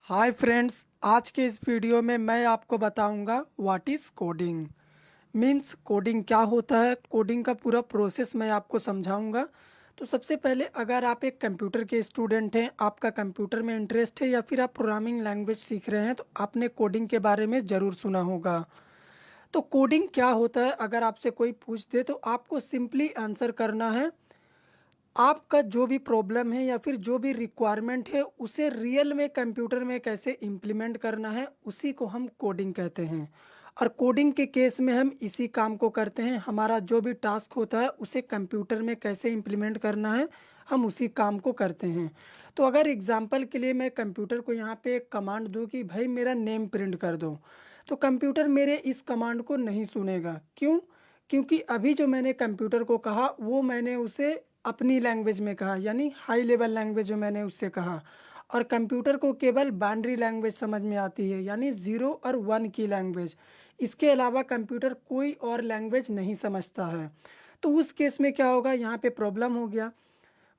Hi friends, आज के इस वीडियो में मैं आपको बताऊंगा what is coding. Means coding क्या होता है, कोडिंग का पूरा प्रोसेस मैं आपको समझाऊंगा। तो सबसे पहले अगर आप एक कंप्यूटर के स्टूडेंट हैं, आपका कंप्यूटर में इंटरेस्ट है या फिर आप प्रोग्रामिंग लैंग्वेज सीख रहे हैं तो आपने कोडिंग के बारे में ज़रूर सुना होगा। तो कोडिंग क्या होता है, अगर आपसे कोई पूछ दे तो आपको सिंपली आंसर करना है। आपका जो भी प्रॉब्लम है या फिर जो भी रिक्वायरमेंट है उसे रियल में कंप्यूटर में कैसे इम्प्लीमेंट करना है, उसी को हम कोडिंग कहते हैं। और कोडिंग के केस में हम इसी काम को करते हैं। हमारा जो भी टास्क होता है उसे कंप्यूटर में कैसे इम्प्लीमेंट करना है, हम उसी काम को करते हैं। तो अगर एग्जांपल के लिए मैं कंप्यूटर को यहाँ पे एक कमांड दूँ कि भाई मेरा नेम प्रिंट कर दो, तो कंप्यूटर मेरे इस कमांड को नहीं सुनेगा। क्यों? क्योंकि अभी जो मैंने कंप्यूटर को कहा वो मैंने उसे अपनी लैंग्वेज में कहा, यानी हाई लेवल लैंग्वेज में मैंने उससे कहा। और कंप्यूटर को केवल बाइनरी लैंग्वेज समझ में आती है, यानी 0 और 1 की लैंग्वेज। इसके अलावा कंप्यूटर कोई और लैंग्वेज नहीं समझता है। तो उस केस में क्या होगा, यहाँ पे प्रॉब्लम हो गया।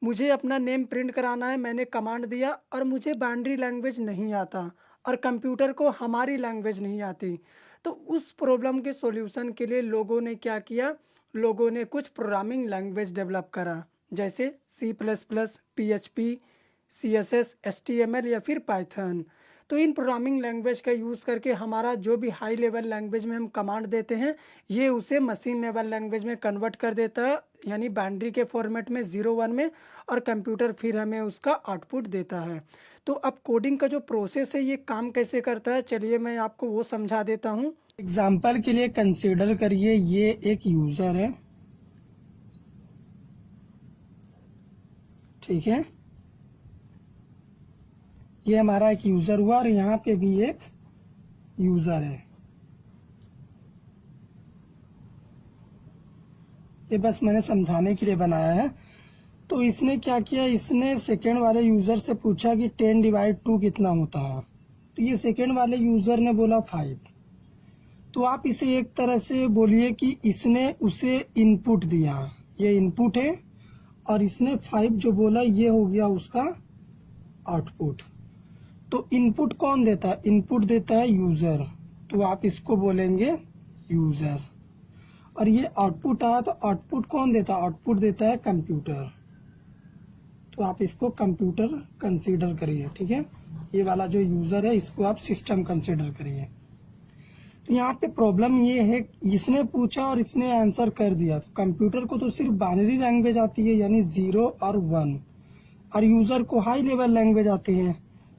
मुझे अपना नेम प्रिंट कराना है, मैंने कमांड दिया और मुझे बाइनरी लैंग्वेज नहीं आता और कंप्यूटर को हमारी लैंग्वेज नहीं आती। तो उस प्रॉब्लम के सॉल्यूशन के लिए लोगों ने क्या किया, लोगों ने कुछ प्रोग्रामिंग लैंग्वेज डेवलप करा, जैसे C++, PHP, CSS, HTML या फिर पाइथन। तो इन प्रोग्रामिंग लैंग्वेज का यूज़ करके हमारा जो भी हाई लेवल लैंग्वेज में हम कमांड देते हैं, ये उसे मशीन लेवल लैंग्वेज में कन्वर्ट कर देता है, यानी बाइनरी के फॉर्मेट में 0 1 में, और कंप्यूटर फिर हमें उसका आउटपुट देता है। तो अब कोडिंग का जो प्रोसेस है ये काम कैसे करता है, चलिए मैं आपको वो समझा देता हूँ। एग्जाम्पल के लिए कंसिडर करिए ये एक यूज़र है, ठीक है। ये हमारा एक यूज़र हुआ और यहाँ पे भी एक यूज़र है। ये बस मैंने समझाने के लिए बनाया है। तो इसने क्या किया, इसने सेकेंड वाले यूज़र से पूछा कि 10/2 कितना होता है। तो ये सेकेंड वाले यूज़र ने बोला 5। तो आप इसे एक तरह से बोलिए कि इसने उसे इनपुट दिया, ये इनपुट है, और इसने 5 जो बोला ये हो गया उसका आउटपुट। तो इनपुट कौन देता है, इनपुट देता है यूज़र, तो आप इसको बोलेंगे यूज़र। और ये आउटपुट आया तो आउटपुट कौन देता है, आउटपुट देता है कंप्यूटर, तो आप इसको कंप्यूटर कंसीडर करिए, ठीक है। ये वाला जो यूज़र है इसको आप सिस्टम कंसीडर करिए। तो यहाँ पे प्रॉब्लम ये है, इसने पूछा और इसने आंसर कर दिया। तो कंप्यूटर को तो सिर्फ बाइनरी लैंग्वेज आती है, यानी 0 और 1, और यूज़र को हाई लेवल लैंग्वेज आती है।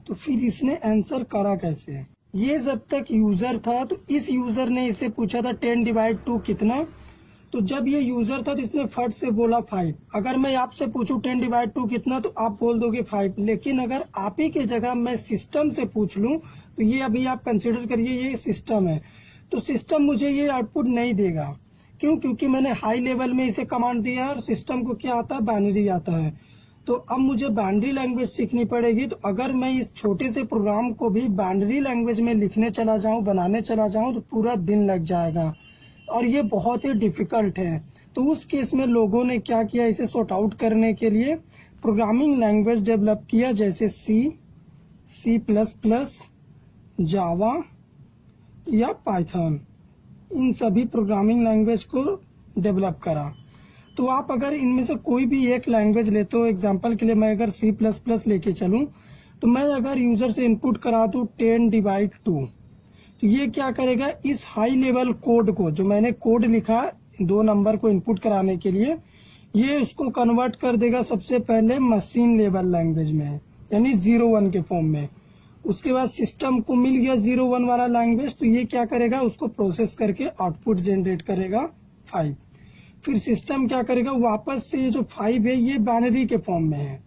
तो फिर इसने आंसर करा कैसे, ये जब तक यूज़र था तो इस यूज़र ने इससे पूछा था 10/2 कितना। तो जब ये यूज़र था तो इसने फट से बोला 5। अगर मैं आपसे पूछूं 10/2 कितना तो आप बोल दोगे 5। लेकिन अगर आप ही के जगह मैं सिस्टम से पूछ लूं, तो ये अभी आप कंसिडर करिए ये सिस्टम है, तो सिस्टम मुझे ये आउटपुट नहीं देगा। क्यों? क्योंकि मैंने हाई लेवल में इसे कमांड दिया है और सिस्टम को क्या आता है, बाइनरी आता है। तो अब मुझे बाइनरी लैंग्वेज सीखनी पड़ेगी। तो अगर मैं इस छोटे से प्रोग्राम को भी बाइनरी लैंग्वेज में लिखने चला जाऊं, बनाने चला जाऊं, तो पूरा दिन लग जाएगा और ये बहुत ही डिफिकल्ट है। तो उस केस में लोगों ने क्या किया, इसे सॉर्ट आउट करने के लिए प्रोग्रामिंग लैंग्वेज डेवलप किया, जैसे C++, जावा या पाइथन। इन सभी प्रोग्रामिंग लैंग्वेज को डेवलप करा। तो आप अगर इनमें से कोई भी एक लैंग्वेज लेते हो, एग्जांपल के लिए मैं अगर C++ लेके चलूं, तो मैं अगर यूजर से इनपुट करा दूं 10/2, तो ये क्या करेगा, इस हाई लेवल कोड को, जो मैंने कोड लिखा 2 नंबर को इनपुट कराने के लिए, ये उसको कन्वर्ट कर देगा सबसे पहले मशीन लेवल लैंग्वेज में, यानी 0 1 के फॉर्म में। उसके बाद सिस्टम को मिल गया 0 1 वाला लैंग्वेज, तो ये क्या करेगा, उसको प्रोसेस करके आउटपुट जनरेट करेगा 5। फिर सिस्टम क्या करेगा, वापस से ये जो 5 है ये बाइनरी के फॉर्म में है।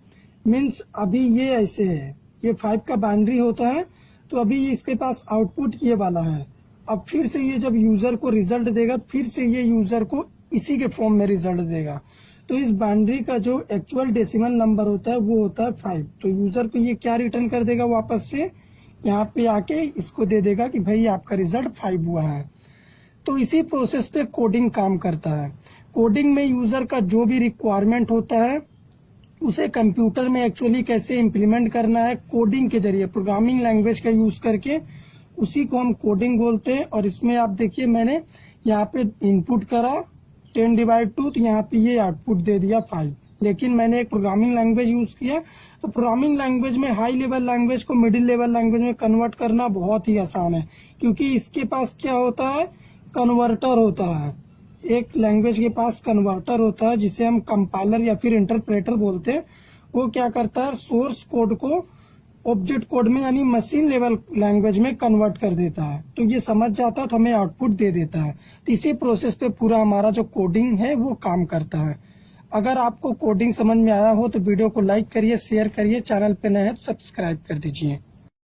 मीन्स अभी ये ऐसे है, ये 5 का बाइनरी होता है, तो अभी इसके पास आउटपुट ये वाला है। अब फिर से ये जब यूजर को रिजल्ट देगा, फिर से ये यूजर को इसी के फॉर्म में रिजल्ट देगा। तो इस बाइनरी का जो एक्चुअल डेसिमल नंबर होता है वो होता है 5। तो यूजर को ये क्या रिटर्न कर देगा, वापस से यहाँ पे आके इसको दे देगा कि भाई आपका रिजल्ट 5 हुआ है। तो इसी प्रोसेस पे कोडिंग काम करता है। कोडिंग में यूजर का जो भी रिक्वायरमेंट होता है उसे कंप्यूटर में एक्चुअली कैसे इम्प्लीमेंट करना है कोडिंग के जरिए, प्रोग्रामिंग लैंग्वेज का यूज करके, उसी को हम कोडिंग बोलते हैं। और इसमें आप देखिए मैंने यहाँ पे इनपुट करा 10/2, तो यहाँ पे ये आउटपुट दे दिया 5। लेकिन मैंने एक प्रोग्रामिंग लैंग्वेज यूज किया, तो प्रोग्रामिंग लैंग्वेज में हाई लेवल लैंग्वेज को मिडिल लेवल लैंग्वेज में कन्वर्ट करना बहुत ही आसान है, क्योंकि इसके पास क्या होता है, कन्वर्टर होता है। एक लैंग्वेज के पास कन्वर्टर होता है जिसे हम कंपाइलर या फिर इंटरप्रेटर बोलते हैं। वो क्या करता है, सोर्स कोड को ऑब्जेक्ट कोड में यानी मशीन लेवल लैंग्वेज में कन्वर्ट कर देता है। तो ये समझ जाता है तो हमें आउटपुट दे देता है। तो इसी प्रोसेस पे पूरा हमारा जो कोडिंग है वो काम करता है। अगर आपको कोडिंग समझ में आया हो तो वीडियो को लाइक करिए, शेयर करिए, चैनल पे नए हैं तो सब्सक्राइब कर दीजिए।